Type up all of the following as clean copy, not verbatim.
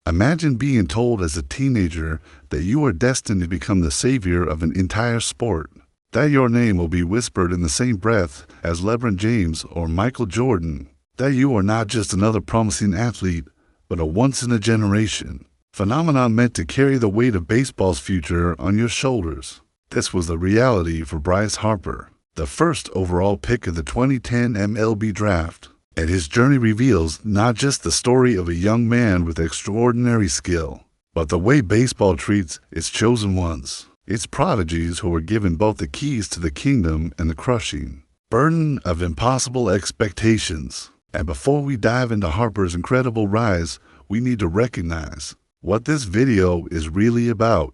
Imagine being told as a teenager that you are destined to become the savior of an entire sport, that your name will be whispered in the same breath as LeBron James or Michael Jordan, that you are not just another promising athlete, but a once-in-a-generation phenomenon meant to carry the weight of baseball's future on your shoulders. This was the reality for Bryce Harper, the first overall pick of the 2010 MLB Draft, and his journey reveals not just the story of a young man with extraordinary skill, but the way baseball treats its chosen ones, its prodigies who were given both the keys to the kingdom and the crushing burden of impossible expectations. And before we dive into Harper's incredible rise, we need to recognize what this video is really about.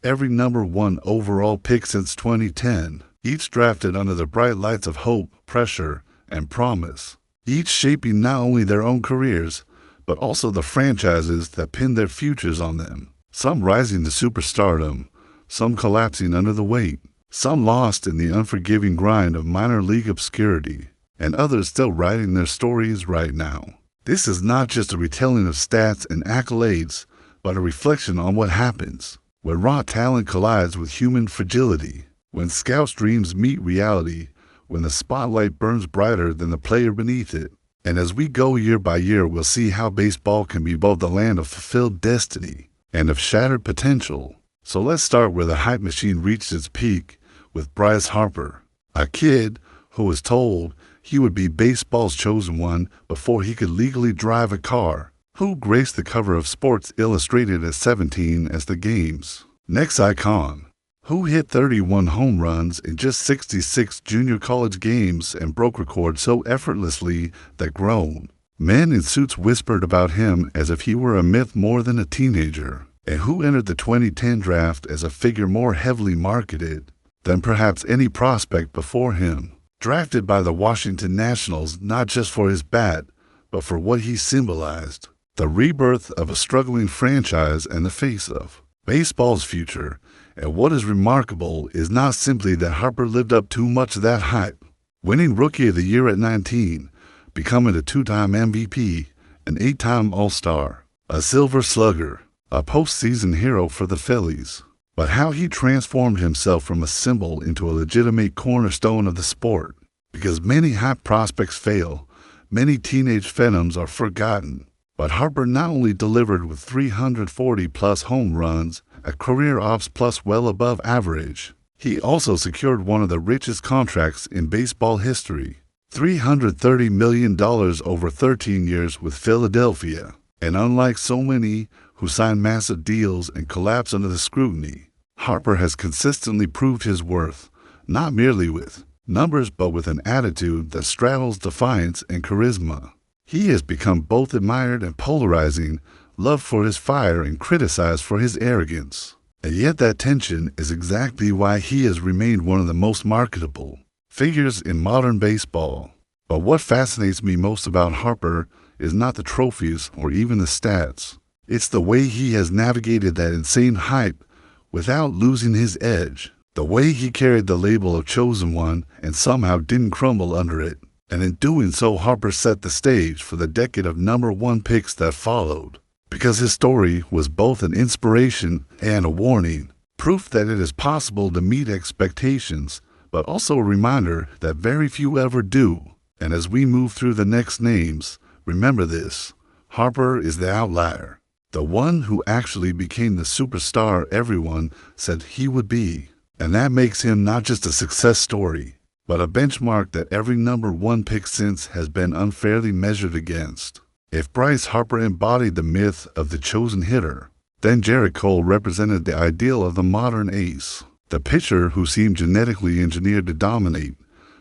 Every number one overall pick since 2010, each drafted under the bright lights of hope, pressure, and promise, each shaping not only their own careers, but also the franchises that pinned their futures on them. Some rising to superstardom, some collapsing under the weight, some lost in the unforgiving grind of minor league obscurity, and others still writing their stories right now. This is not just a retelling of stats and accolades, but a reflection on what happens when raw talent collides with human fragility, when scouts' dreams meet reality, when the spotlight burns brighter than the player beneath it. And as we go year by year, we'll see how baseball can be both the land of fulfilled destiny and of shattered potential. So let's start where the hype machine reached its peak with Bryce Harper, a kid who was told he would be baseball's chosen one before he could legally drive a car, who graced the cover of Sports Illustrated at 17 as the game's next icon, who hit 31 home runs in just 66 junior college games and broke records so effortlessly that grown men in suits whispered about him as if he were a myth more than a teenager, and who entered the 2010 draft as a figure more heavily marketed than perhaps any prospect before him. Drafted by the Washington Nationals not just for his bat, but for what he symbolized, the rebirth of a struggling franchise and the face of baseball's future. And what is remarkable is not simply that Harper lived up to much of that hype, winning Rookie of the Year at 19, becoming a 2-time MVP, an 8-time All-Star, a Silver Slugger, a postseason hero for the Phillies, but how he transformed himself from a symbol into a legitimate cornerstone of the sport. Because many hype prospects fail, many teenage phantoms are forgotten, but Harper not only delivered with 340-plus home runs, a career ops plus well above average, he also secured one of the richest contracts in baseball history, $330 million over 13 years with Philadelphia. And unlike so many who sign massive deals and collapse under the scrutiny, Harper has consistently proved his worth, not merely with numbers but with an attitude that straddles defiance and charisma. He has become both admired and polarizing, loved for his fire and criticized for his arrogance. And yet that tension is exactly why he has remained one of the most marketable figures in modern baseball. But what fascinates me most about Harper is not the trophies or even the stats. It's the way he has navigated that insane hype without losing his edge, the way he carried the label of chosen one and somehow didn't crumble under it. And in doing so, Harper set the stage for the decade of number one picks that followed. Because his story was both an inspiration and a warning, proof that it is possible to meet expectations, but also a reminder that very few ever do. And as we move through the next names, remember this: Harper is the outlier, the one who actually became the superstar everyone said he would be. And that makes him not just a success story, but a benchmark that every number one pick since has been unfairly measured against. If Bryce Harper embodied the myth of the chosen hitter, then Gerrit Cole represented the ideal of the modern ace, the pitcher who seemed genetically engineered to dominate,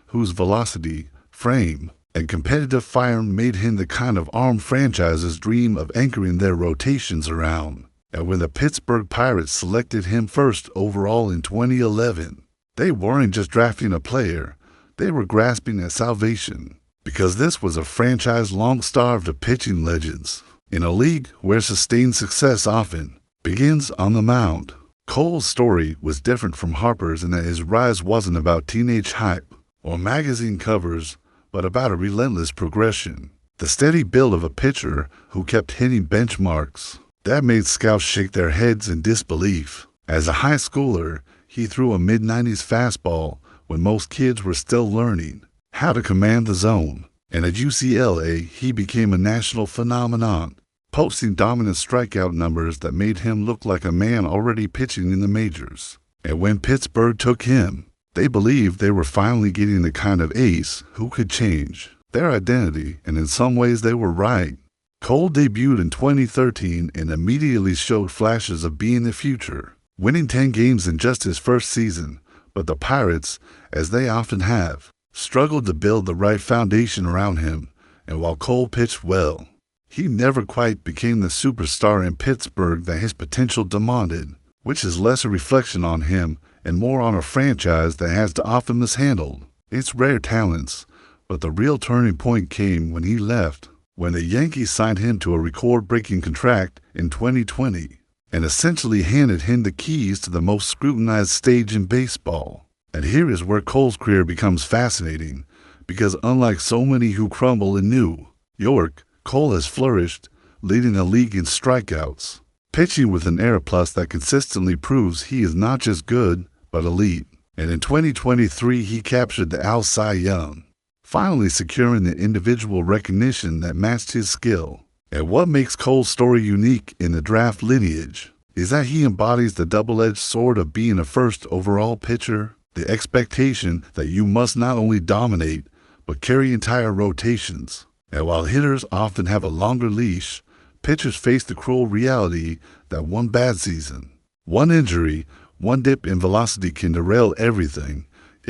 whose velocity, frame, and competitive fire made him the kind of arm franchises dream of anchoring their rotations around. And when the Pittsburgh Pirates selected him first overall in 2011, they weren't just drafting a player, they were grasping at salvation, because this was a franchise long starved of pitching legends, in a league where sustained success often begins on the mound. Cole's story was different from Harper's in that his rise wasn't about teenage hype or magazine covers, but about a relentless progression, the steady build of a pitcher who kept hitting benchmarks, That made scouts shake their heads in disbelief. As a high schooler, he threw a mid-90s fastball when most kids were still learning how to command the zone. And at UCLA, he became a national phenomenon, posting dominant strikeout numbers that made him look like a man already pitching in the majors. And when Pittsburgh took him, they believed they were finally getting the kind of ace who could change their identity, and in some ways they were right. Cole debuted in 2013 and immediately showed flashes of being the future, winning 10 games in just his first season. But the Pirates, as they often have, struggled to build the right foundation around him, and while Cole pitched well, he never quite became the superstar in Pittsburgh that his potential demanded, which is less a reflection on him and more on a franchise that has to often mishandle its rare talents. But the real turning point came when he left, when the Yankees signed him to a record-breaking contract in 2020 and essentially handed him the keys to the most scrutinized stage in baseball. And here is where Cole's career becomes fascinating, because unlike so many who crumble in New York, Cole has flourished, leading the league in strikeouts, pitching with an air plus that consistently proves he is not just good, but elite. And in 2023, he captured the Al Cy Young, finally securing the individual recognition that matched his skill. And what makes Cole's story unique in the draft lineage is that he embodies the double-edged sword of being a first overall pitcher, the expectation that you must not only dominate, but carry entire rotations. And while hitters often have a longer leash, pitchers face the cruel reality that one bad season, one injury, one dip in velocity can derail everything.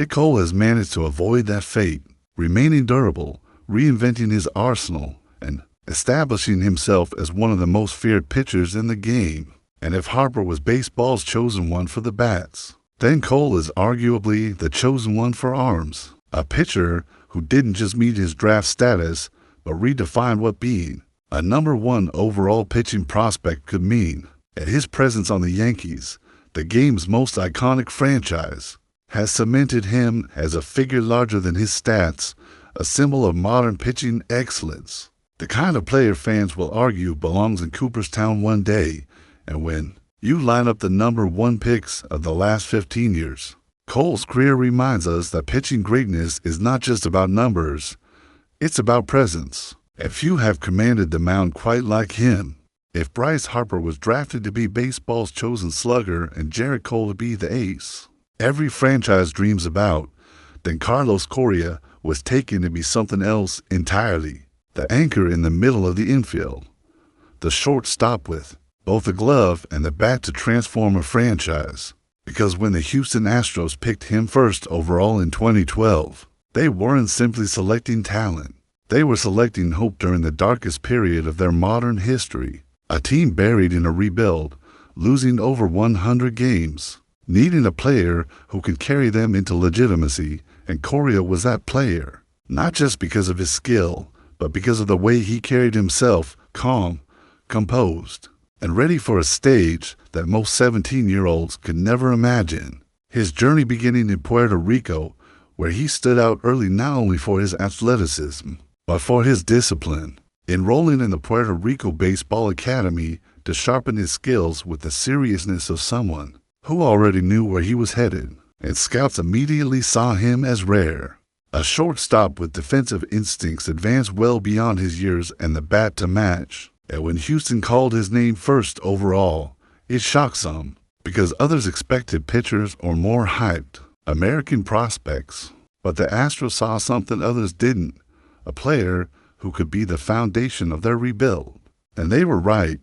Cole has managed to avoid that fate, remaining durable, reinventing his arsenal, and establishing himself as one of the most feared pitchers in the game. And if Harper was baseball's chosen one for the bats, then Cole is arguably the chosen one for arms, a pitcher who didn't just meet his draft status, but redefined what being a #1 overall pitching prospect could mean. And his presence on the Yankees, the game's most iconic franchise, has cemented him as a figure larger than his stats, a symbol of modern pitching excellence, the kind of player fans will argue belongs in Cooperstown one day. And when you line up the #1 picks of the last 15 years, Cole's career reminds us that pitching greatness is not just about numbers, it's about presence. And few have commanded the mound quite like him. If Bryce Harper was drafted to be baseball's chosen slugger and Gerrit Cole to be the ace every franchise dreams about, then Carlos Correa was taken to be something else entirely. The anchor in the middle of the infield, the shortstop with both the glove and the bat to transform a franchise. Because when the Houston Astros picked him first overall in 2012, they weren't simply selecting talent. They were selecting hope during the darkest period of their modern history. A team buried in a rebuild, losing over 100 games, needing a player who could carry them into legitimacy, and Correa was that player. Not just because of his skill, but because of the way he carried himself, calm, composed, and ready for a stage that most 17-year-olds could never imagine. His journey beginning in Puerto Rico, where he stood out early not only for his athleticism, but for his discipline, enrolling in the Puerto Rico Baseball Academy to sharpen his skills with the seriousness of someone who already knew where he was headed, and scouts immediately saw him as rare. A shortstop with defensive instincts advanced well beyond his years and the bat to match. And when Houston called his name first overall, it shocked some, because others expected pitchers or more hyped American prospects. But the Astros saw something others didn't, a player who could be the foundation of their rebuild. And they were right,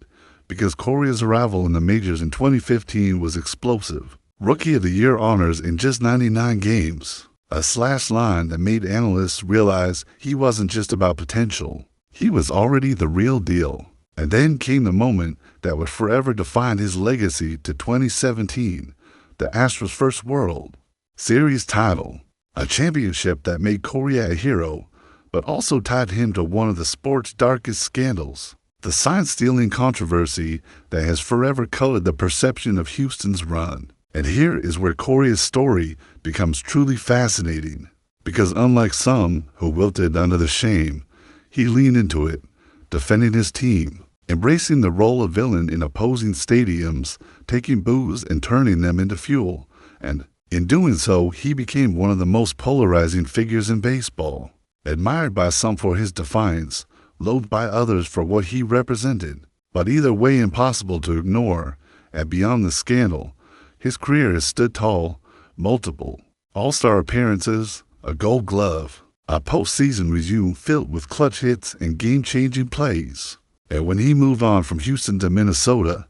because Correa's arrival in the majors in 2015 was explosive. Rookie of the Year honors in just 99 games, a slash line that made analysts realize he wasn't just about potential. He was already the real deal. And then came the moment that would forever define his legacy to 2017, the Astros' first World Series title, a championship that made Correa a hero, but also tied him to one of the sport's darkest scandals, the sign-stealing controversy that has forever colored the perception of Houston's run. And here is where Correa's story becomes truly fascinating, because unlike some who wilted under the shame, he leaned into it, defending his team, embracing the role of villain in opposing stadiums, taking boos and turning them into fuel, and in doing so, he became one of the most polarizing figures in baseball, admired by some for his defiance, loathed by others for what he represented, but either way impossible to ignore, and beyond the scandal, his career has stood tall, multiple all-star appearances, a gold glove, a postseason resume filled with clutch hits and game-changing plays. And when he moved on from Houston to Minnesota,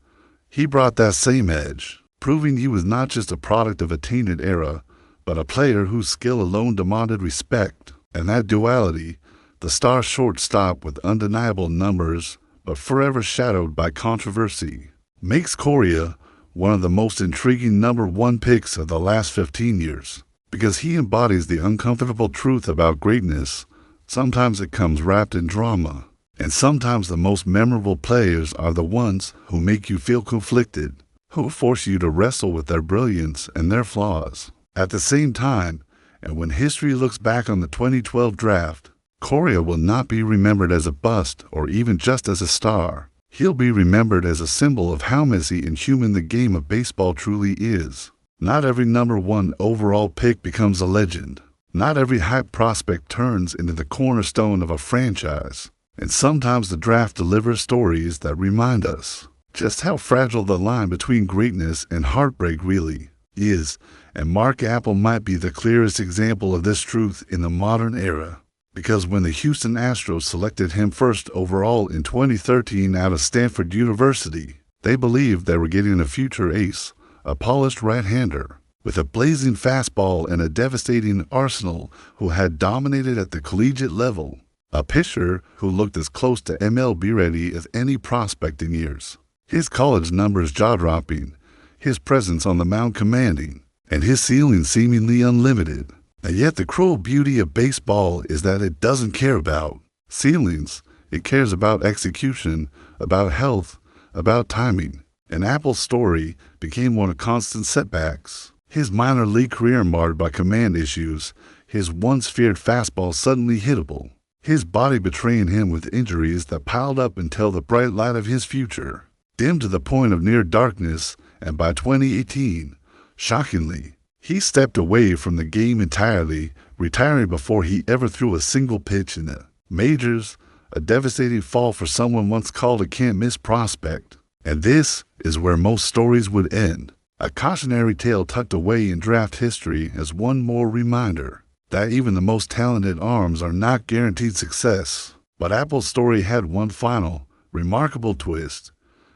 he brought that same edge, proving he was not just a product of a tainted era, but a player whose skill alone demanded respect. And that duality, the star shortstop with undeniable numbers, but forever shadowed by controversy, makes Correa one of the most intriguing number one picks of the last 15 years. Because he embodies the uncomfortable truth about greatness. Sometimes it comes wrapped in drama, and sometimes the most memorable players are the ones who make you feel conflicted, who force you to wrestle with their brilliance and their flaws. At the same time, and when history looks back on the 2012 draft, Correa will not be remembered as a bust or even just as a star. He'll be remembered as a symbol of how messy and human the game of baseball truly is. Not every number one overall pick becomes a legend. Not every hype prospect turns into the cornerstone of a franchise. And sometimes the draft delivers stories that remind us just how fragile the line between greatness and heartbreak really is. And Mark Appel might be the clearest example of this truth in the modern era. Because when the Houston Astros selected him first overall in 2013 out of Stanford University, they believed they were getting a future ace, a polished right-hander with a blazing fastball and a devastating arsenal who had dominated at the collegiate level, a pitcher who looked as close to MLB ready as any prospect in years. His college numbers jaw-dropping, his presence on the mound commanding, and his ceiling seemingly unlimited. And yet the cruel beauty of baseball is that it doesn't care about ceilings. It cares about execution, about health, about timing. And Appel's story became one of constant setbacks. His minor league career marred by command issues, his once feared fastball suddenly hittable, his body betraying him with injuries that piled up until the bright light of his future dimmed to the point of near darkness, and by 2018, shockingly, he stepped away from the game entirely, retiring before he ever threw a single pitch in the majors, a devastating fall for someone once called a can't-miss prospect. And this is where most stories would end, a cautionary tale tucked away in draft history as one more reminder that even the most talented arms are not guaranteed success. But Appel's story had one final, remarkable twist.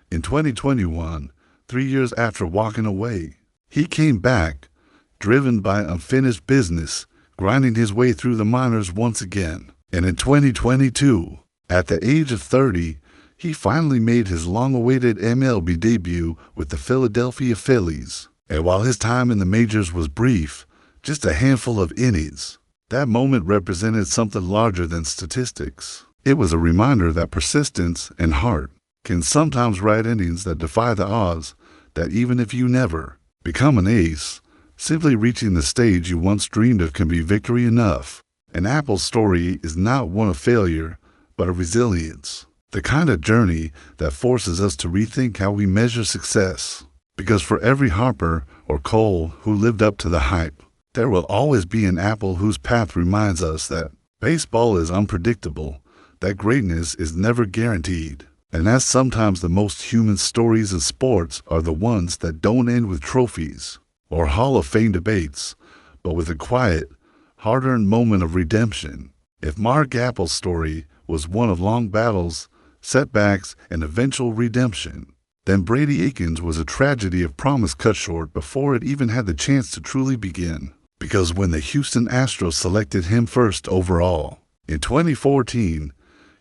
In 2021, 3 years after walking away, he came back, driven by unfinished business, grinding his way through the minors once again. And in 2022, at the age of 30, he finally made his long-awaited MLB debut with the Philadelphia Phillies. And while his time in the majors was brief, just a handful of innings, that moment represented something larger than statistics. It was a reminder that persistence and heart can sometimes write innings that defy the odds, that even if you never become an ace, simply reaching the stage you once dreamed of can be victory enough. And Appel's story is not one of failure, but of resilience. The kind of journey that forces us to rethink how we measure success. Because for every Harper or Cole who lived up to the hype, there will always be an Appel whose path reminds us that baseball is unpredictable, that greatness is never guaranteed, and that sometimes the most human stories in sports are the ones that don't end with trophies or Hall of Fame debates, but with a quiet, hard-earned moment of redemption. If Mark Appel's story was one of long battles, setbacks, and eventual redemption, then Brady Aikens was a tragedy of promise cut short before it even had the chance to truly begin. Because when the Houston Astros selected him first overall in 2014,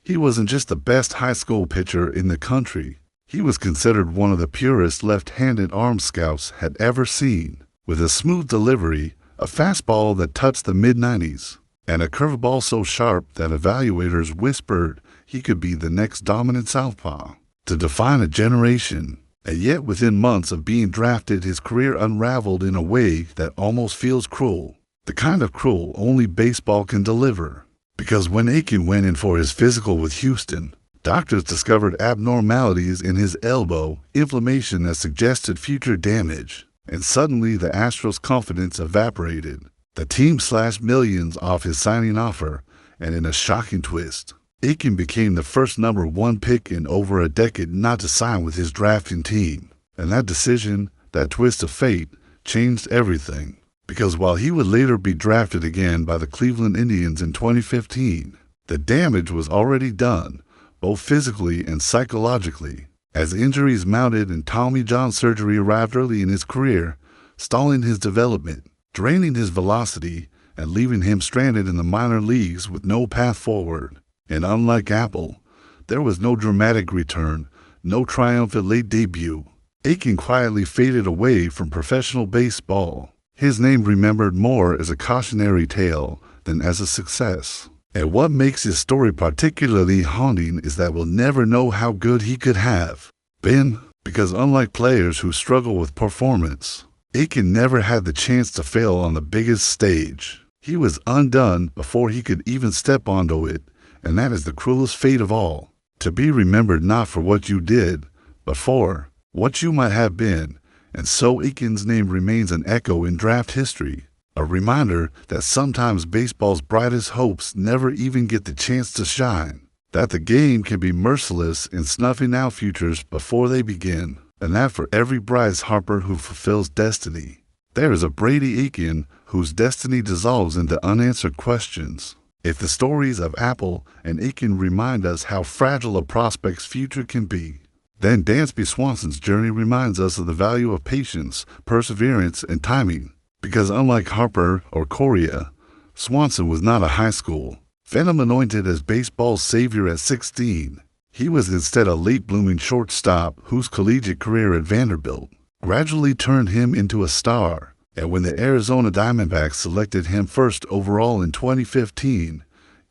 he wasn't just the best high school pitcher in the country. He was considered one of the purest left-handed arm scouts had ever seen, with a smooth delivery, a fastball that touched the mid-90s, and a curveball so sharp that evaluators whispered he could be the next dominant southpaw to define a generation. And yet within months of being drafted, his career unraveled in a way that almost feels cruel, the kind of cruel only baseball can deliver. Because when Aiken went in for his physical with Houston, Doctors discovered abnormalities in his elbow, inflammation that suggested future damage, and suddenly the Astros' confidence evaporated. The team slashed millions off his signing offer, and in a shocking twist, Aiken became the first #1 pick in over a decade not to sign with his drafting team. And that decision, that twist of fate, changed everything. Because while he would later be drafted again by the Cleveland Indians in 2015, the damage was already done, both physically and psychologically, as injuries mounted and Tommy John surgery arrived early in his career, stalling his development, draining his velocity, and leaving him stranded in the minor leagues with no path forward. And unlike Apple, there was no dramatic return, no triumphant late debut. Aiken quietly faded away from professional baseball, his name remembered more as a cautionary tale than as a success. And what makes his story particularly haunting is that we'll never know how good he could have been, because unlike players who struggle with performance, Aiken never had the chance to fail on the biggest stage. He was undone before he could even step onto it, and that is the cruelest fate of all, to be remembered not for what you did, but for what you might have been. And so Aiken's name remains an echo in draft history, a reminder that sometimes baseball's brightest hopes never even get the chance to shine, that the game can be merciless in snuffing out futures before they begin, and that for every Bryce Harper who fulfills destiny, there is a Brady Aiken whose destiny dissolves into unanswered questions. If the stories of Apple and Aiken remind us how fragile a prospect's future can be, then Dansby Swanson's journey reminds us of the value of patience, perseverance, and timing. Because unlike Harper or Correa, Swanson was not a high school venom anointed as baseball's savior at 16. He was instead a late-blooming shortstop whose collegiate career at Vanderbilt gradually turned him into a star. And when the Arizona Diamondbacks selected him first overall in 2015,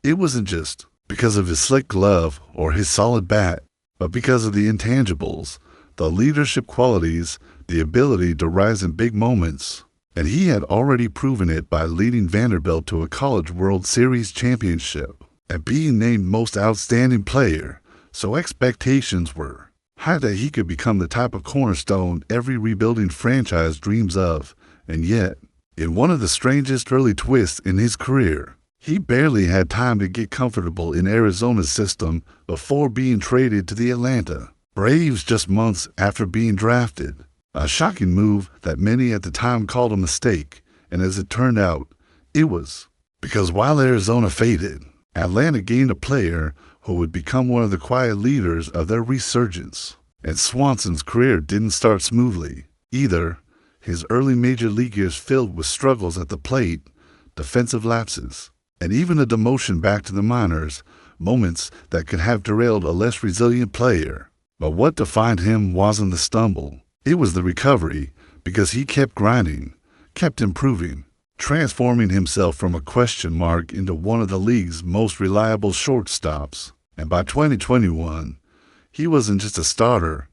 it wasn't just because of his slick glove or his solid bat, but because of the intangibles, the leadership qualities, the ability to rise in big moments. And he had already proven it by leading Vanderbilt to a College World Series championship and being named Most Outstanding Player, so expectations were high that he could become the type of cornerstone every rebuilding franchise dreams of. And yet, in one of the strangest early twists in his career, he barely had time to get comfortable in Arizona's system before being traded to the Atlanta Braves just months after being drafted. A shocking move that many at the time called a mistake, and as it turned out, it was. Because while Arizona faded, Atlanta gained a player who would become one of the quiet leaders of their resurgence. And Swanson's career didn't start smoothly either. His early major league years filled with struggles at the plate, defensive lapses, and even a demotion back to the minors, moments that could have derailed a less resilient player. But what defined him wasn't the stumble. It was the recovery, because he kept grinding, kept improving, transforming himself from a question mark into one of the league's most reliable shortstops. And by 2021, he wasn't just a starter.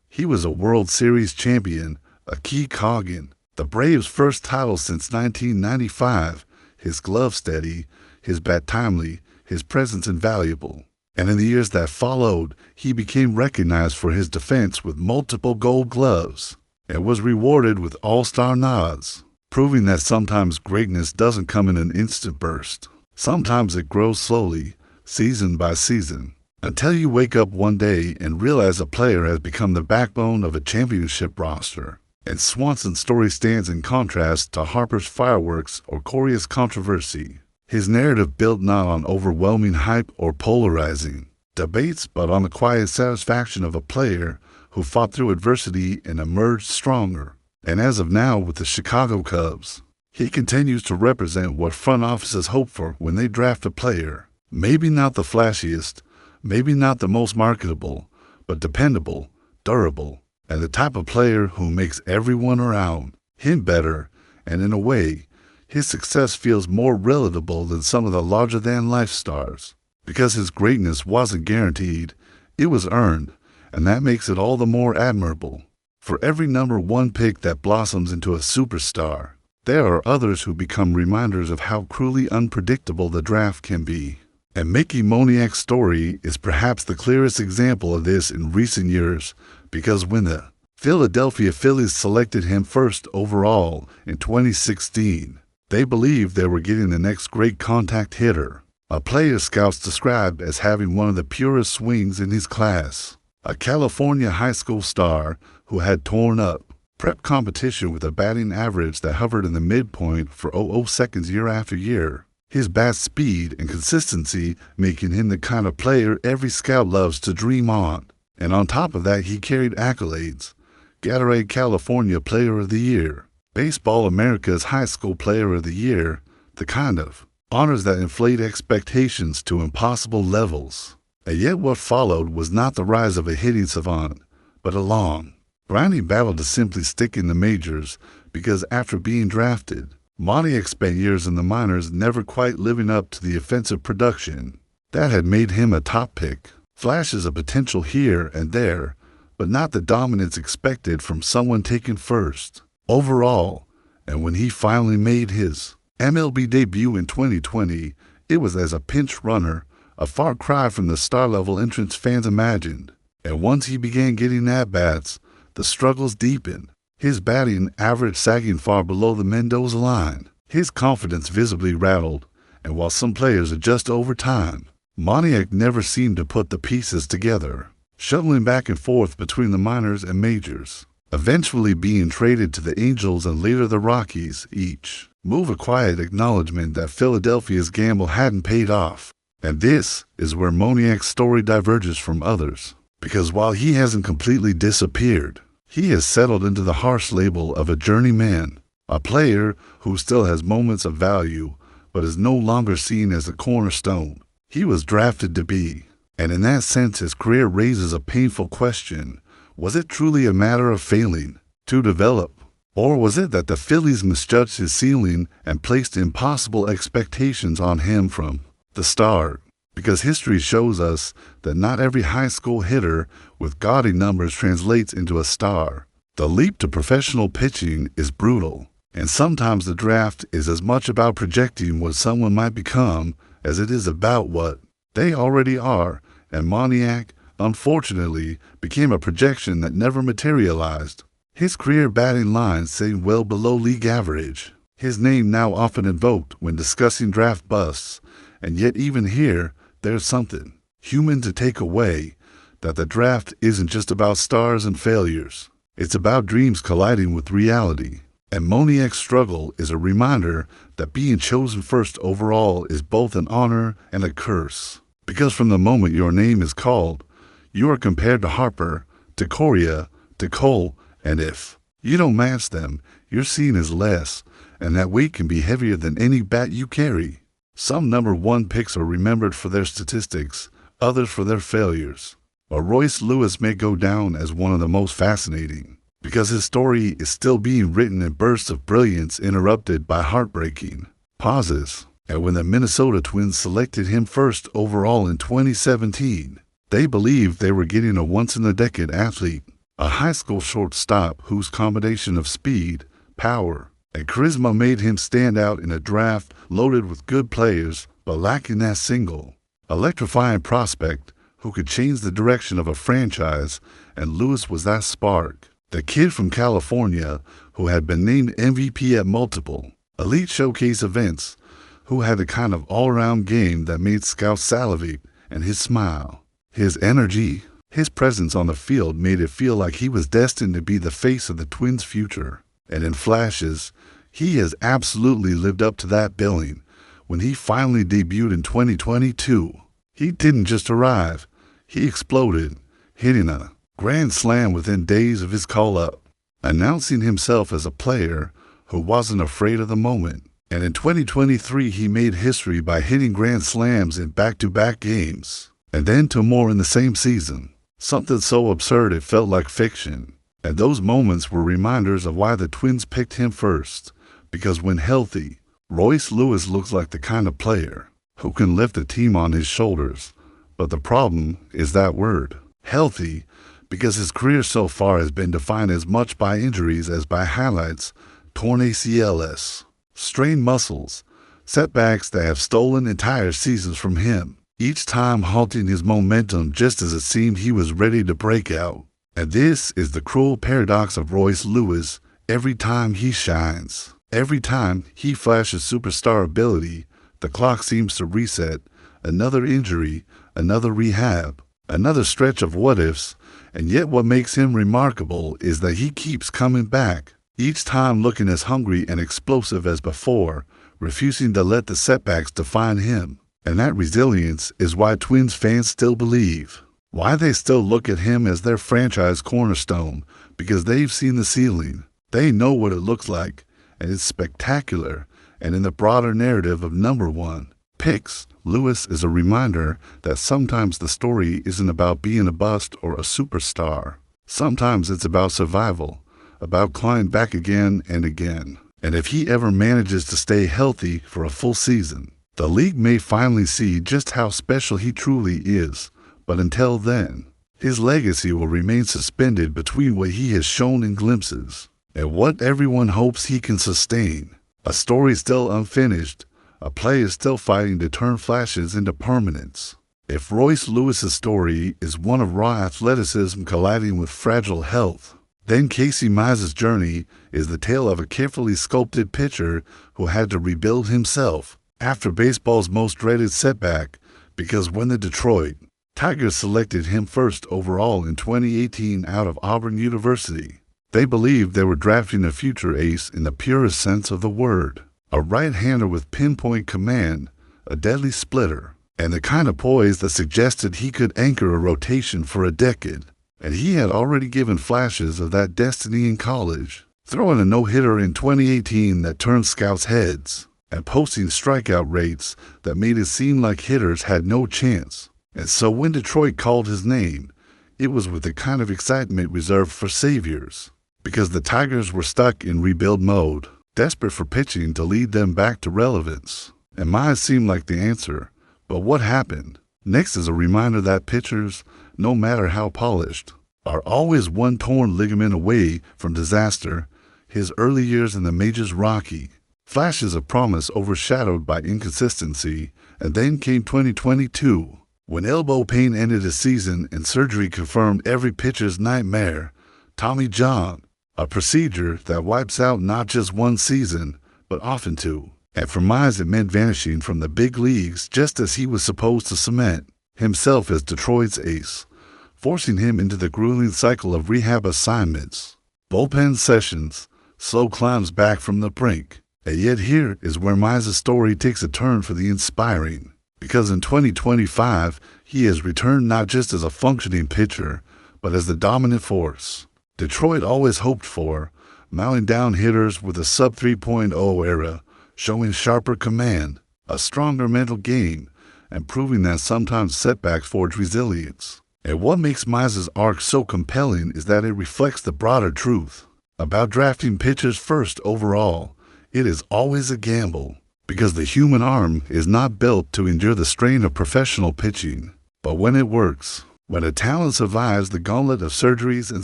He was a World Series champion, a key cog in the Braves' first title since 1995, his glove steady, his bat timely, his presence invaluable. And in the years that followed, he became recognized for his defense with multiple gold gloves and was rewarded with all-star nods, proving that sometimes greatness doesn't come in an instant burst. Sometimes it grows slowly, season by season, until you wake up one day and realize a player has become the backbone of a championship roster. And Swanson's story stands in contrast to Harper's fireworks or Correa's controversy. His narrative built not on overwhelming hype or polarizing debates, but on the quiet satisfaction of a player who fought through adversity and emerged stronger. And as of now with the Chicago Cubs, he continues to represent what front offices hope for when they draft a player. Maybe not the flashiest, maybe not the most marketable, but dependable, durable, and the type of player who makes everyone around him better. And in a way, his success feels more relatable than some of the larger-than-life stars, because his greatness wasn't guaranteed, it was earned, and that makes it all the more admirable. For every #1 pick that blossoms into a superstar, there are others who become reminders of how cruelly unpredictable the draft can be. And Mickey Moniak's story is perhaps the clearest example of this in recent years, because when the Philadelphia Phillies selected him first overall in 2016, they believed they were getting the next great contact hitter, a player scouts described as having one of the purest swings in his class, a California high school star who had torn up prep competition with a batting average that hovered in the midpoint for 00 seconds year after year. His bat speed and consistency making him the kind of player every scout loves to dream on. And on top of that, he carried accolades: Gatorade California Player of the Year, Baseball America's High School Player of the Year, the kind of honors that inflate expectations to impossible levels. And yet what followed was not the rise of a hitting savant, but a long, grinding battle to simply stick in the majors, because after being drafted, Moniak spent years in the minors never quite living up to the offensive production that had made him a top pick. Flashes of potential here and there, but not the dominance expected from someone taken first overall. And when he finally made his MLB debut in 2020, it was as a pinch runner, a far cry from the star-level entrance fans imagined. And once he began getting at-bats, the struggles deepened. His batting average sagging far below the Mendoza line. His confidence visibly rattled, and while some players adjust over time, Moniak never seemed to put the pieces together, shuttling back and forth between the minors and majors, eventually being traded to the Angels and later the Rockies, each move a quiet acknowledgement that Philadelphia's gamble hadn't paid off. And this is where Moniak's story diverges from others, because while he hasn't completely disappeared, he has settled into the harsh label of a journeyman, a player who still has moments of value, but is no longer seen as a cornerstone he was drafted to be. And in that sense, his career raises a painful question. Was it truly a matter of failing to develop? Or was it that the Phillies misjudged his ceiling and placed impossible expectations on him from the start? Because history shows us that not every high school hitter with gaudy numbers translates into a star. The leap to professional pitching is brutal, and sometimes the draft is as much about projecting what someone might become as it is about what they already are, and Moniak, unfortunately, became a projection that never materialized. His career batting lines say well below league average. His name now often invoked when discussing draft busts, and yet even here, there's something human to take away, that the draft isn't just about stars and failures. It's about dreams colliding with reality. And Moniak's struggle is a reminder that being chosen first overall is both an honor and a curse. Because from the moment your name is called, you are compared to Harper, to Correa, to Cole, and if you don't match them, you're seen as less, and that weight can be heavier than any bat you carry. Some number one picks are remembered for their statistics, others for their failures. But Royce Lewis may go down as one of the most fascinating, because his story is still being written in bursts of brilliance interrupted by heartbreaking pauses. And when the Minnesota Twins selected him first overall in 2017, they believed they were getting a once-in-a-decade athlete, a high school shortstop whose combination of speed, power, and charisma made him stand out in a draft loaded with good players but lacking that single, electrifying prospect who could change the direction of a franchise, and Lewis was that spark. The kid from California who had been named MVP at multiple elite showcase events, who had the kind of all-around game that made scouts salivate, and his smile, his energy, his presence on the field made it feel like he was destined to be the face of the Twins' future. And in flashes, he has absolutely lived up to that billing. When he finally debuted in 2022, he didn't just arrive, he exploded, hitting a grand slam within days of his call-up, announcing himself as a player who wasn't afraid of the moment. And in 2023, he made history by hitting grand slams in back-to-back games, and then two more in the same season. Something so absurd it felt like fiction. And those moments were reminders of why the Twins picked him first, because when healthy, Royce Lewis looks like the kind of player who can lift a team on his shoulders. But the problem is that word, healthy, because his career so far has been defined as much by injuries as by highlights: torn ACLs, strained muscles, setbacks that have stolen entire seasons from him. each time halting his momentum just as it seemed he was ready to break out. And this is the cruel paradox of Royce Lewis. Every time he shines, every time he flashes superstar ability, the clock seems to reset. Another injury, another rehab, another stretch of what-ifs, and yet what makes him remarkable is that he keeps coming back, each time looking as hungry and explosive as before, refusing to let the setbacks define him. And that resilience is why Twins fans still believe, why they still look at him as their franchise cornerstone, because they've seen the ceiling. They know what it looks like, and it's spectacular. And in the broader narrative of number one picks, Lewis is a reminder that sometimes the story isn't about being a bust or a superstar. Sometimes it's about survival, about climbing back again and again. And if he ever manages to stay healthy for a full season, the league may finally see just how special he truly is. But until then, his legacy will remain suspended between what he has shown in glimpses and what everyone hopes he can sustain. A story still unfinished, a play is still fighting to turn flashes into permanence. If Royce Lewis's story is one of raw athleticism colliding with fragile health, then Casey Mize's journey is the tale of a carefully sculpted pitcher who had to rebuild himself after baseball's most dreaded setback, because when the Detroit Tigers selected him first overall in 2018 out of Auburn University, they believed they were drafting a future ace in the purest sense of the word. A right-hander with pinpoint command, a deadly splitter, and the kind of poise that suggested he could anchor a rotation for a decade. And he had already given flashes of that destiny in college, throwing a no-hitter in 2018 that turned scouts' heads, and posting strikeout rates that made it seem like hitters had no chance. And so when Detroit called his name, it was with the kind of excitement reserved for saviors, because the Tigers were stuck in rebuild mode, desperate for pitching to lead them back to relevance. And Mize seemed like the answer. But what happened? Next is a reminder that pitchers, no matter how polished, are always one torn ligament away from disaster. His early years in the majors rocky, flashes of promise overshadowed by inconsistency, and then came 2022, when elbow pain ended his season and surgery confirmed every pitcher's nightmare, Tommy John, a procedure that wipes out not just one season, but often two. And for Mize it meant vanishing from the big leagues just as he was supposed to cement himself as Detroit's ace, forcing him into the grueling cycle of rehab assignments, bullpen sessions, slow climbs back from the brink. And yet here is where Mize's story takes a turn for the inspiring, because in 2025, he has returned not just as a functioning pitcher, but as the dominant force Detroit always hoped for, mounting down hitters with a sub 3.0 era, showing sharper command, a stronger mental game, and proving that sometimes setbacks forge resilience. And what makes Mize's arc so compelling is that it reflects the broader truth about drafting pitchers first overall. It is always a gamble, because the human arm is not built to endure the strain of professional pitching. But when it works, when a talent survives the gauntlet of surgeries and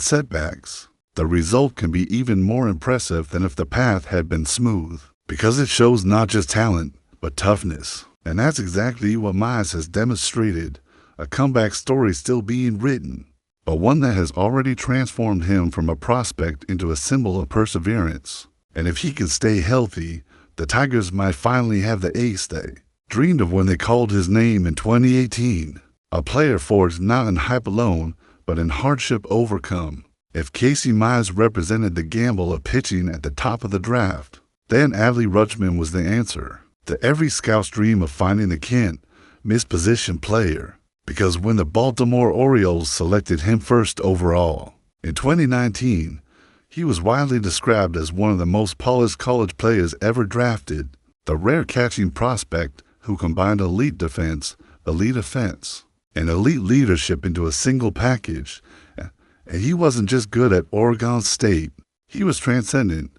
setbacks, the result can be even more impressive than if the path had been smooth, because it shows not just talent, but toughness. And that's exactly what Mize has demonstrated, a comeback story still being written, but one that has already transformed him from a prospect into a symbol of perseverance. And if he can stay healthy, the Tigers might finally have the ace they dreamed of when they called his name in 2018. A player forged not in hype alone, but in hardship overcome. If Casey Mize represented the gamble of pitching at the top of the draft, then Adley Rutschman was the answer. The every scout's dream of finding the mispositioned player. Because when the Baltimore Orioles selected him first overall in 2019, he was widely described as one of the most polished college players ever drafted, the rare catching prospect who combined elite defense, elite offense, and elite leadership into a single package. And he wasn't just good at Oregon State. He was transcendent,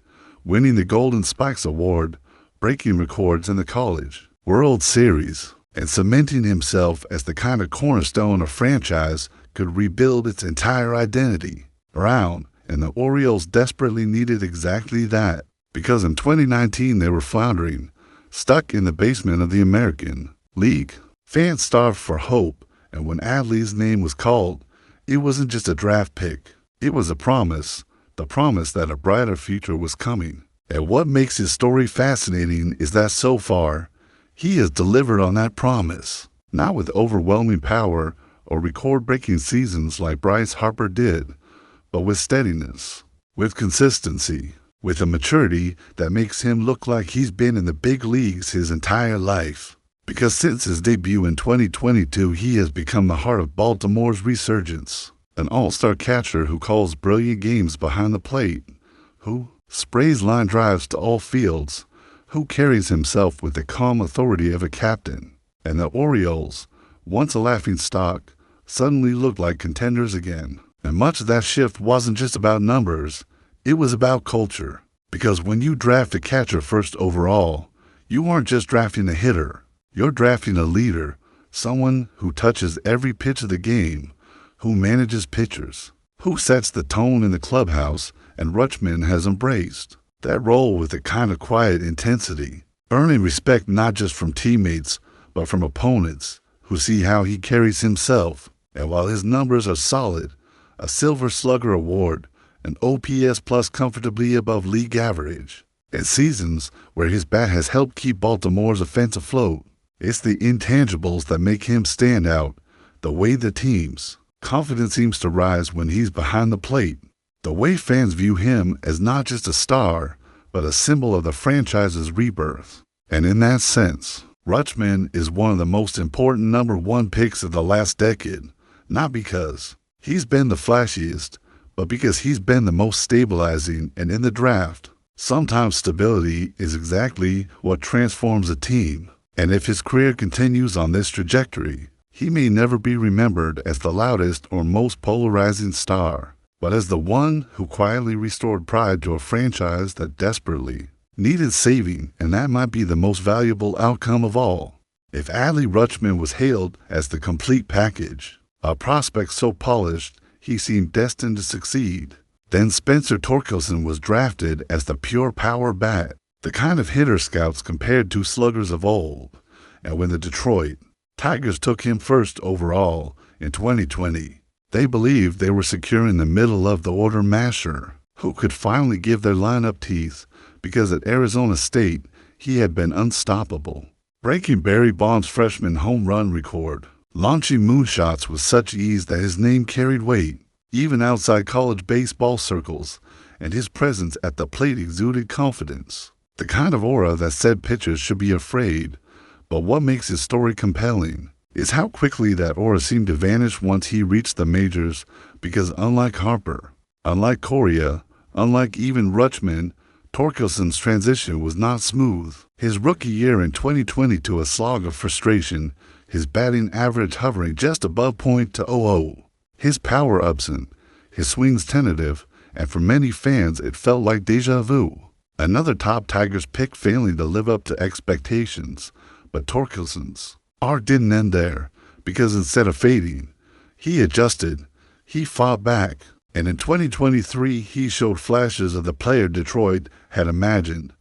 winning the Golden Spikes Award, breaking records in the College World Series, and cementing himself as the kind of cornerstone a franchise could rebuild its entire identity around. And the Orioles desperately needed exactly that, because in 2019 they were floundering, stuck in the basement of the American League. Fans starved for hope, and when Adley's name was called, it wasn't just a draft pick. It was a promise, the promise that a brighter future was coming. And what makes his story fascinating is that so far, he has delivered on that promise, not with overwhelming power or record-breaking seasons like Bryce Harper did, but with steadiness, with consistency, with a maturity that makes him look like he's been in the big leagues his entire life. Because since his debut in 2022, he has become the heart of Baltimore's resurgence, an all-star catcher who calls brilliant games behind the plate, who sprays line drives to all fields, who carries himself with the calm authority of a captain. And the Orioles, once a laughingstock, suddenly looked like contenders again. And much of that shift wasn't just about numbers, it was about culture. Because when you draft a catcher first overall, you aren't just drafting a hitter, you're drafting a leader, someone who touches every pitch of the game, who manages pitchers, who sets the tone in the clubhouse, and Rutschman has embraced that role with a kind of quiet intensity, earning respect not just from teammates, but from opponents who see how he carries himself. And while his numbers are solid, a Silver Slugger award, an OPS plus comfortably above league average, and seasons where his bat has helped keep Baltimore's offense afloat, it's the intangibles that make him stand out, the way the team's confidence seems to rise when he's behind the plate, the way fans view him as not just a star, but a symbol of the franchise's rebirth. And in that sense, Rutschman is one of the most important number one picks of the last decade, not because he's been the flashiest, but because he's been the most stabilizing. And in the draft, sometimes stability is exactly what transforms a team. And if his career continues on this trajectory, he may never be remembered as the loudest or most polarizing star, but as the one who quietly restored pride to a franchise that desperately needed saving, and that might be the most valuable outcome of all. If Adley Rutschman was hailed as the complete package, a prospect so polished he seemed destined to succeed, then Spencer Torkelson was drafted as the pure power bat, the kind of hitter scouts compared to sluggers of old. And when the Detroit Tigers took him first overall in 2020, they believed they were securing the middle-of-the-order masher who could finally give their lineup teeth, because at Arizona State, he had been unstoppable, breaking Barry Bonds' freshman home run record, launching moonshots with such ease that his name carried weight, even outside college baseball circles, and his presence at the plate exuded confidence, the kind of aura that said pitchers should be afraid. But what makes his story compelling is how quickly that aura seemed to vanish once he reached the majors, because unlike Harper, unlike Correa, unlike even Rutschman, Torkelson's transition was not smooth. His rookie year in 2020 to a slog of frustration, his batting average hovering just above .00, his power absent, his swings tentative, and for many fans it felt like deja vu. Another top Tigers pick failing to live up to expectations, but Torkelson's arc didn't end there, because instead of fading, he adjusted, he fought back, and in 2023 he showed flashes of the player Detroit had imagined,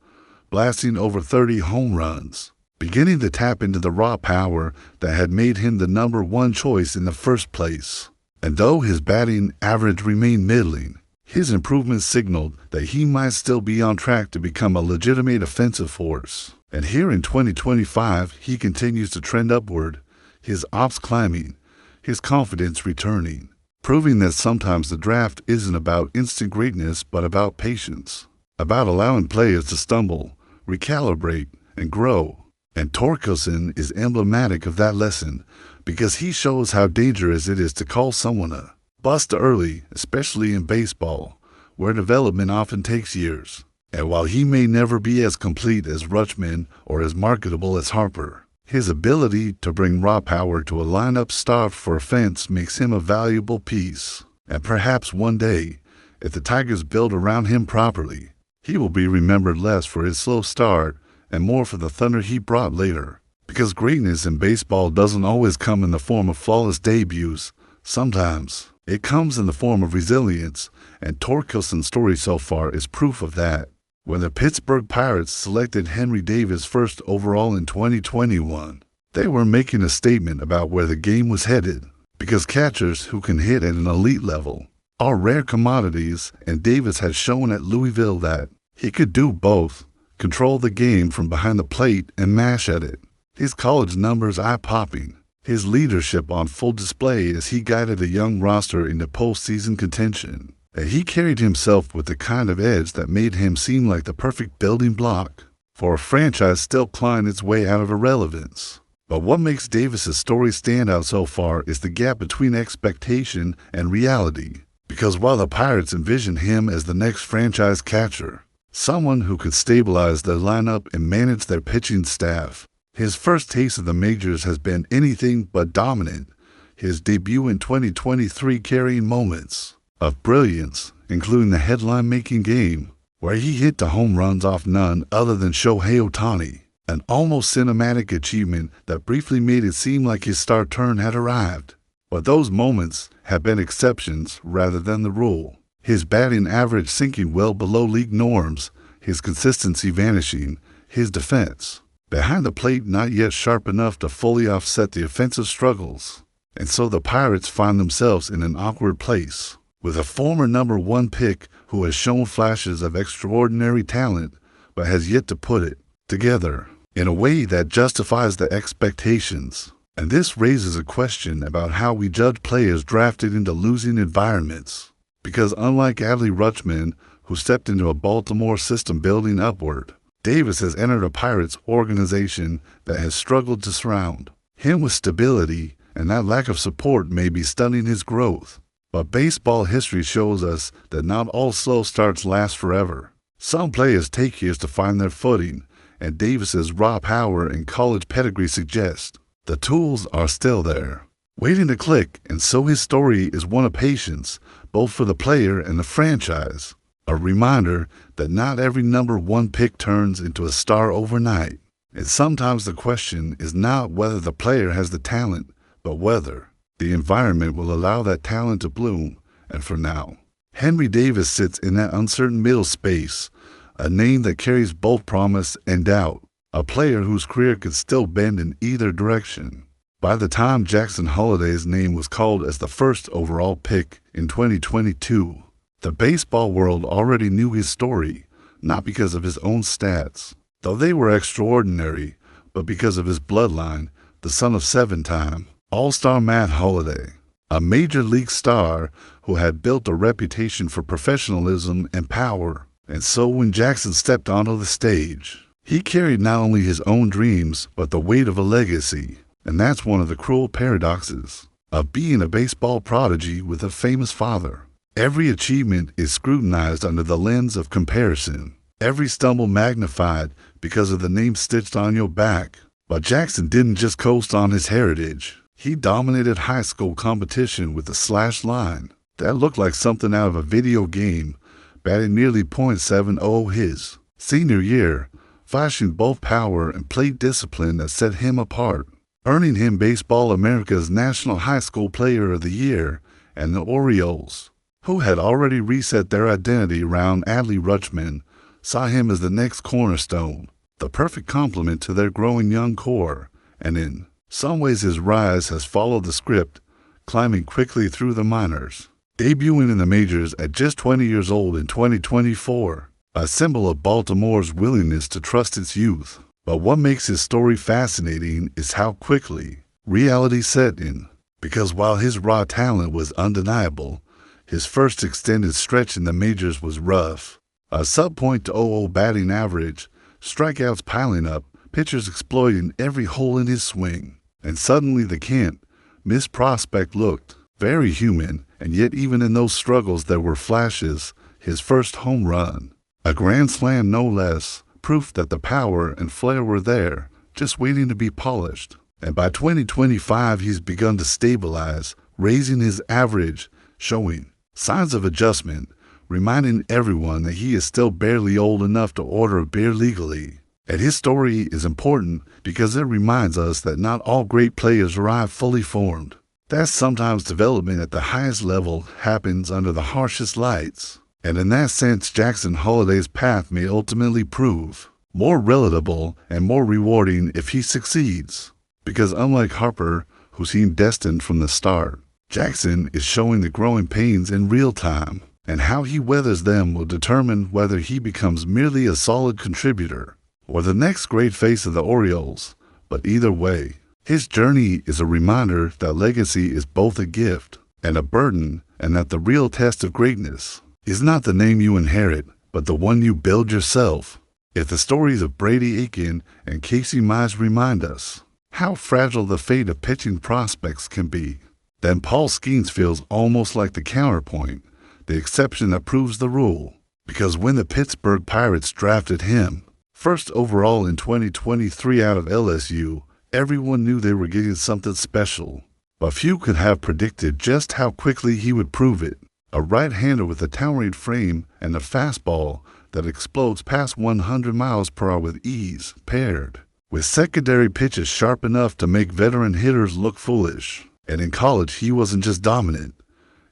blasting over 30 home runs, beginning to tap into the raw power that had made him the number one choice in the first place. And though his batting average remained middling, his improvements signaled that he might still be on track to become a legitimate offensive force. And here in 2025, he continues to trend upward, his ops climbing, his confidence returning, proving that sometimes the draft isn't about instant greatness but about patience, about allowing players to stumble, recalibrate, and grow. And Torkelson is emblematic of that lesson, because he shows how dangerous it is to call someone a bust early, especially in baseball, where development often takes years. And while he may never be as complete as Rutschman or as marketable as Harper, his ability to bring raw power to a lineup starved for offense makes him a valuable piece. And perhaps one day, if the Tigers build around him properly, he will be remembered less for his slow start and more for the thunder he brought later. Because greatness in baseball doesn't always come in the form of flawless debuts. Sometimes it comes in the form of resilience, and Torkelson's story so far is proof of that. When the Pittsburgh Pirates selected Henry Davis first overall in 2021, They were making a statement about where the game was headed, because catchers who can hit at an elite level are rare commodities, and Davis had shown at Louisville that he could do both, control the game from behind the plate and mash at it. His college numbers eye-popping, his leadership on full display as he guided a young roster into postseason contention. And he carried himself with the kind of edge that made him seem like the perfect building block for a franchise still clawing its way out of irrelevance. But what makes Davis's story stand out so far is the gap between expectation and reality. Because while the Pirates envisioned him as the next franchise catcher, someone who could stabilize their lineup and manage their pitching staff, his first taste of the majors has been anything but dominant, his debut in 2023 carrying moments of brilliance, including the headline-making game, where he hit the home runs off none other than Shohei Ohtani, an almost cinematic achievement that briefly made it seem like his star turn had arrived. But those moments have been exceptions rather than the rule. His batting average sinking well below league norms, his consistency vanishing, his defense behind the plate not yet sharp enough to fully offset the offensive struggles. And so the Pirates find themselves in an awkward place, with a former number 1 pick who has shown flashes of extraordinary talent but has yet to put it together in a way that justifies the expectations. And this raises a question about how we judge players drafted into losing environments. Because unlike Adley Rutschman, who stepped into a Baltimore system building upward, Davis has entered a Pirates organization that has struggled to surround him with stability, and that lack of support may be stunning his growth. But baseball history shows us that not all slow starts last forever. Some players take years to find their footing, and Davis's raw power and college pedigree suggest the tools are still there, waiting to click, and so his story is one of patience, both for the player and the franchise. A reminder that not every number 1 pick turns into a star overnight. And sometimes the question is not whether the player has the talent, but whether the environment will allow that talent to bloom. And for now, Henry Davis sits in that uncertain middle space, a name that carries both promise and doubt, a player whose career could still bend in either direction. By the time Jackson Holliday's name was called as the first overall pick in 2022, the baseball world already knew his story, not because of his own stats, though they were extraordinary, but because of his bloodline, the son of 7-time All-Star Matt Holliday, a major league star who had built a reputation for professionalism and power. And so when Jackson stepped onto the stage, he carried not only his own dreams, but the weight of a legacy. And that's one of the cruel paradoxes of being a baseball prodigy with a famous father. Every achievement is scrutinized under the lens of comparison, every stumble magnified because of the name stitched on your back. But Jackson didn't just coast on his heritage. He dominated high school competition with a slash line that looked like something out of a video game, batting nearly .70 his senior year, flashing both power and plate discipline that set him apart, earning him Baseball America's National High School Player of the Year. And the Orioles, who had already reset their identity around Adley Rutschman, saw him as the next cornerstone, the perfect complement to their growing young core. And in some ways his rise has followed the script, climbing quickly through the minors, debuting in the majors at just 20 years old in 2024, a symbol of Baltimore's willingness to trust its youth. But what makes his story fascinating is how quickly reality set in, because while his raw talent was undeniable, his first extended stretch in the majors was rough. A sub-.00 batting average, strikeouts piling up, pitchers exploiting every hole in his swing. And suddenly the can't-miss prospect looked very human, and yet even in those struggles there were flashes. His first home run, a grand slam no less, proof that the power and flair were there, just waiting to be polished. And by 2025 he's begun to stabilize, raising his average, showing signs of adjustment, reminding everyone that he is still barely old enough to order a beer legally. And his story is important because it reminds us that not all great players arrive fully formed. That sometimes development at the highest level happens under the harshest lights. And in that sense, Jackson Holliday's path may ultimately prove more relatable and more rewarding if he succeeds. Because unlike Harper, who seemed destined from the start, Jackson is showing the growing pains in real time, and how he weathers them will determine whether he becomes merely a solid contributor or the next great face of the Orioles. But either way, his journey is a reminder that legacy is both a gift and a burden, and that the real test of greatness is not the name you inherit, but the one you build yourself. If the stories of Brady Aiken and Casey Mize remind us how fragile the fate of pitching prospects can be, then Paul Skenes feels almost like the counterpoint, the exception that proves the rule. Because when the Pittsburgh Pirates drafted him, first overall in 2023 out of LSU, everyone knew they were getting something special. But few could have predicted just how quickly he would prove it. A right-hander with a towering frame and a fastball that explodes past 100 miles per hour with ease, paired with secondary pitches sharp enough to make veteran hitters look foolish. And in college, he wasn't just dominant.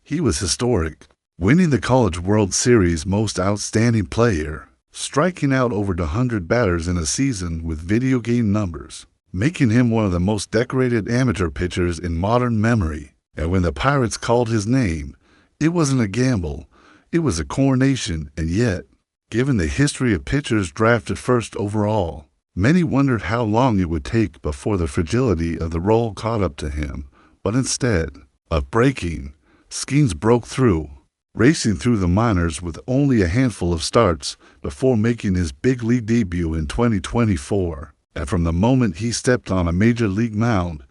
He was historic, winning the College World Series Most Outstanding Player, striking out over 100 batters in a season with video game numbers, making him one of the most decorated amateur pitchers in modern memory. And when the Pirates called his name, it wasn't a gamble, it was a coronation. And yet, given the history of pitchers drafted first overall, many wondered how long it would take before the fragility of the role caught up to him. But instead of breaking, Skenes broke through, racing through the minors with only a handful of starts before making his big league debut in 2024. And from the moment he stepped on a major league mound,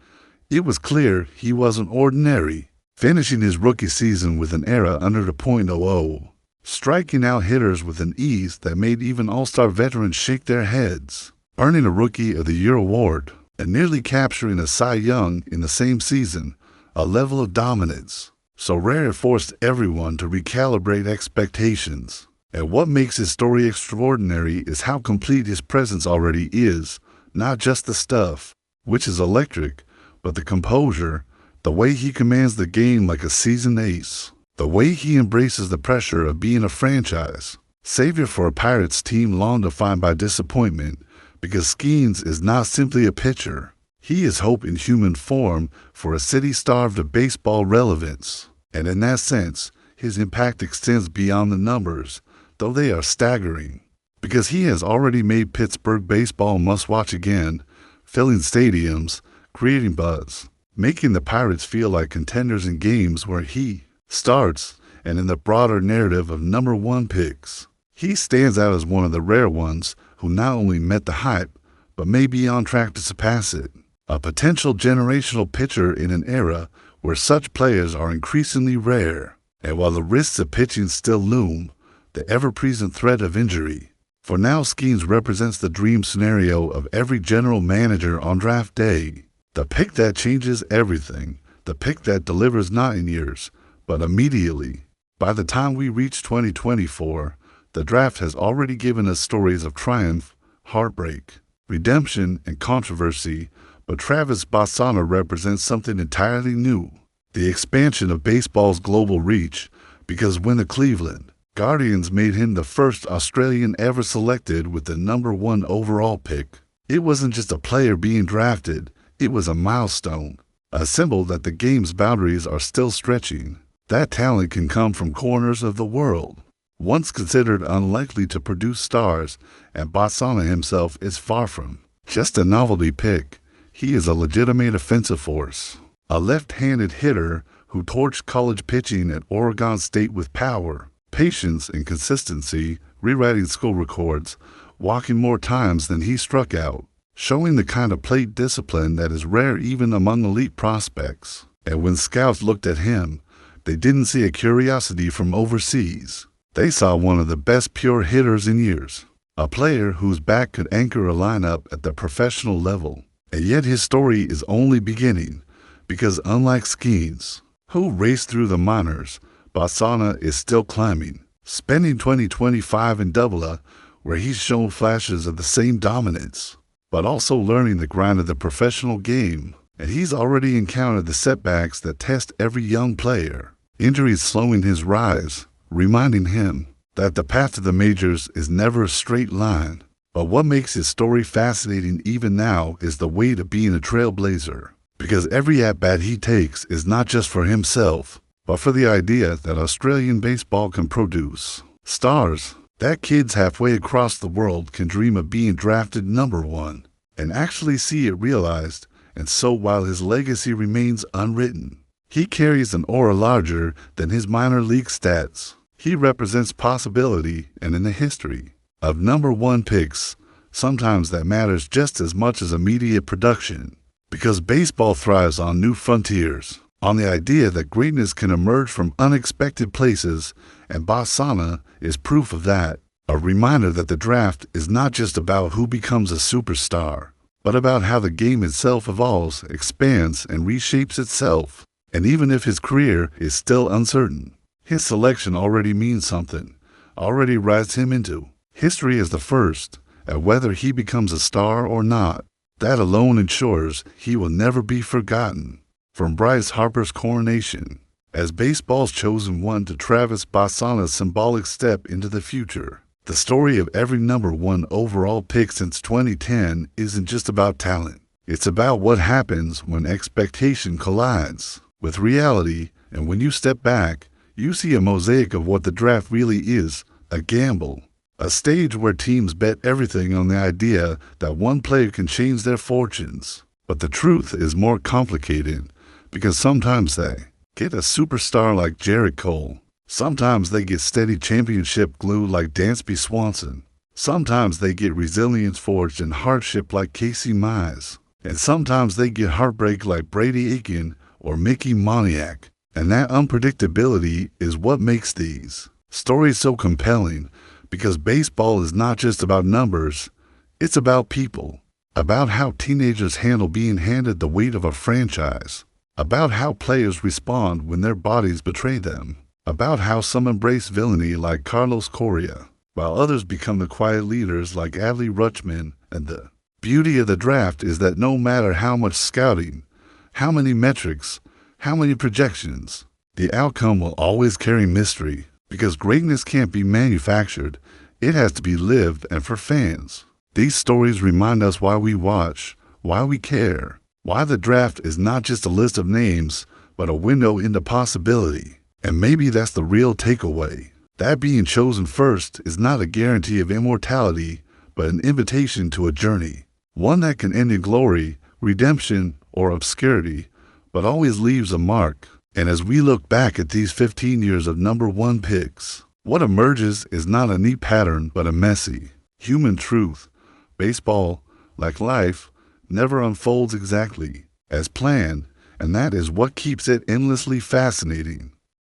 it was clear he wasn't ordinary, finishing his rookie season with an ERA under the .00, striking out hitters with an ease that made even all-star veterans shake their heads, earning a Rookie of the Year award, and nearly capturing a Cy Young in the same season, a level of dominance so rare it forced everyone to recalibrate expectations. And what makes his story extraordinary is how complete his presence already is, not just the stuff, which is electric, but the composure, the way he commands the game like a seasoned ace, the way he embraces the pressure of being a franchise savior for a Pirates team long defined by disappointment. Because Skenes is not simply a pitcher, he is hope in human form for a city starved of baseball relevance. And in that sense, his impact extends beyond the numbers, though they are staggering. Because he has already made Pittsburgh baseball must-watch again, filling stadiums, creating buzz, making the Pirates feel like contenders in games where he starts, and in the broader narrative of #1 picks, he stands out as one of the rare ones who not only met the hype, but may be on track to surpass it. A potential generational pitcher in an era where such players are increasingly rare. And while the risks of pitching still loom, the ever-present threat of injury, for now Skenes represents the dream scenario of every general manager on draft day. The pick that changes everything, the pick that delivers not in years, but immediately. By the time we reach 2024, the draft has already given us stories of triumph, heartbreak, redemption, and controversy, but Travis Bassana represents something entirely new, the expansion of baseball's global reach, because when the Cleveland Guardians made him the first Australian ever selected with the #1 overall pick, it wasn't just a player being drafted, it was a milestone, a symbol that the game's boundaries are still stretching. That talent can come from corners of the world, once considered unlikely to produce stars, and Bassana himself is far from just a novelty pick. He is a legitimate offensive force, a left-handed hitter who torched college pitching at Oregon State with power, patience, and consistency, rewriting school records, walking more times than he struck out, showing the kind of plate discipline that is rare even among elite prospects. And when scouts looked at him, they didn't see a curiosity from overseas. They saw one of the best pure hitters in years, a player whose bat could anchor a lineup at the professional level. And yet his story is only beginning, because unlike Skenes, who raced through the minors, Bassana is still climbing, spending 2025 in AA, where he's shown flashes of the same dominance, but also learning the grind of the professional game. And he's already encountered the setbacks that test every young player, injuries slowing his rise, reminding him that the path to the majors is never a straight line. But what makes his story fascinating even now is the weight of being a trailblazer. Because every at-bat he takes is not just for himself, but for the idea that Australian baseball can produce stars that kids halfway across the world can dream of being drafted #1 and actually see it realized. And so while his legacy remains unwritten, he carries an aura larger than his minor league stats. He represents possibility, and in the history of #1 picks, sometimes that matters just as much as immediate production. Because baseball thrives on new frontiers, on the idea that greatness can emerge from unexpected places, and Basana is proof of that. A reminder that the draft is not just about who becomes a superstar, but about how the game itself evolves, expands, and reshapes itself. And even if his career is still uncertain, his selection already means something, already writes him into history as the first, at whether he becomes a star or not. That alone ensures he will never be forgotten. From Bryce Harper's coronation as baseball's chosen one to Travis Bassana's symbolic step into the future, the story of every #1 overall pick since 2010 isn't just about talent. It's about what happens when expectation collides with reality, and when you step back, you see a mosaic of what the draft really is: a gamble. A stage where teams bet everything on the idea that one player can change their fortunes. But the truth is more complicated, because sometimes they get a superstar like Gerrit Cole. Sometimes they get steady championship glue like Dansby Swanson. Sometimes they get resilience forged in hardship like Casey Mize. And sometimes they get heartbreak like Brady Aiken or Mickey Moniak. And that unpredictability is what makes these stories so compelling. Because baseball is not just about numbers, it's about people, about how teenagers handle being handed the weight of a franchise, about how players respond when their bodies betray them, about how some embrace villainy like Carlos Correa, while others become the quiet leaders like Adley Rutschman. And the beauty of the draft is that no matter how much scouting, how many metrics, how many projections, the outcome will always carry mystery. Because greatness can't be manufactured, it has to be lived, and for fans, these stories remind us why we watch, why we care, why the draft is not just a list of names, but a window into possibility. And maybe that's the real takeaway, that being chosen first is not a guarantee of immortality, but an invitation to a journey, one that can end in glory, redemption, or obscurity, but always leaves a mark. And as we look back at these 15 years of #1 picks, what emerges is not a neat pattern, but a messy, human truth. Baseball, like life, never unfolds exactly as planned, and that is what keeps it endlessly fascinating.